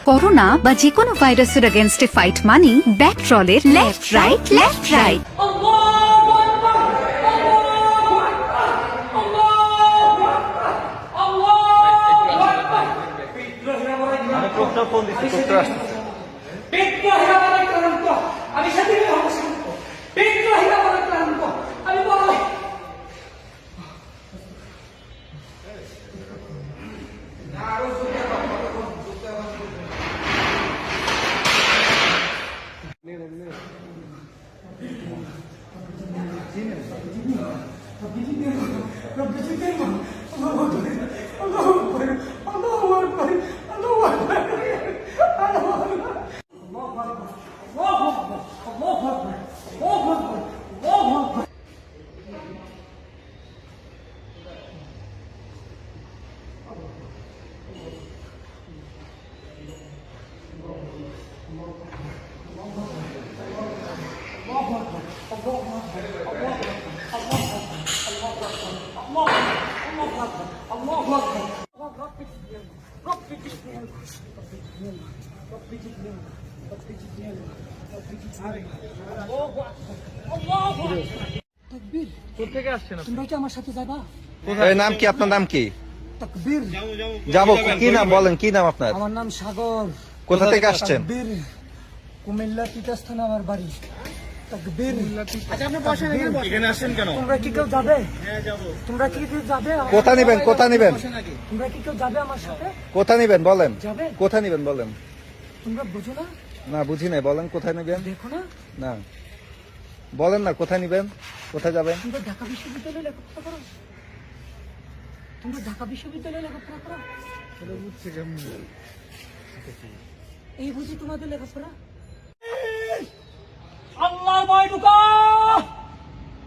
Corona বা যে কোনো ভাইরাসের এগেইনস্টে ফাইট মানি ব্যাকট্রলের লেফট রাইট। কোথেকে আসছেন? তোমরা কি আমার সাথে যাবা? নাম কি আপনার? নাম কি? তাকবীর। যাবো। কি নাম বলেন? কি নাম আপনার? আমার নাম সাগর। কোথা থেকে আসছেন? তাকবীর। কুমিল্লা তিতাস থানা আমার বাড়ি। তাকবীর। আচ্ছা আপনি বসেন, এখানে আসছেন কেন? তোমরা কি কেউ যাবে? হ্যাঁ যাবো। তোমরা কি কেউ যাবে? কোথা নিবেন? কোথা নিবেন? তোমরা কি কেউ যাবে আমার সাথে? কোথা নিবেন বলেন? যাবে? কোথা নিবেন বলেন? তোমরা বুঝো না? না বুঝি নাই, বলেন কোথায় নিবেন? দেখো না? না বলেন না, কোথায় নিবেন? কোথায় যাবেন? তোমরা ঢাকা বিশ্ববিদ্যালয়ে লেখাপড়া করো? তোমরা ঢাকা বিশ্ববিদ্যালয়ে লেখাপড়া করো? এই বুঝি তোমাদের লেখাপড়া? আল্লাহর ভয় ঢুকা।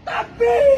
তাকবীর।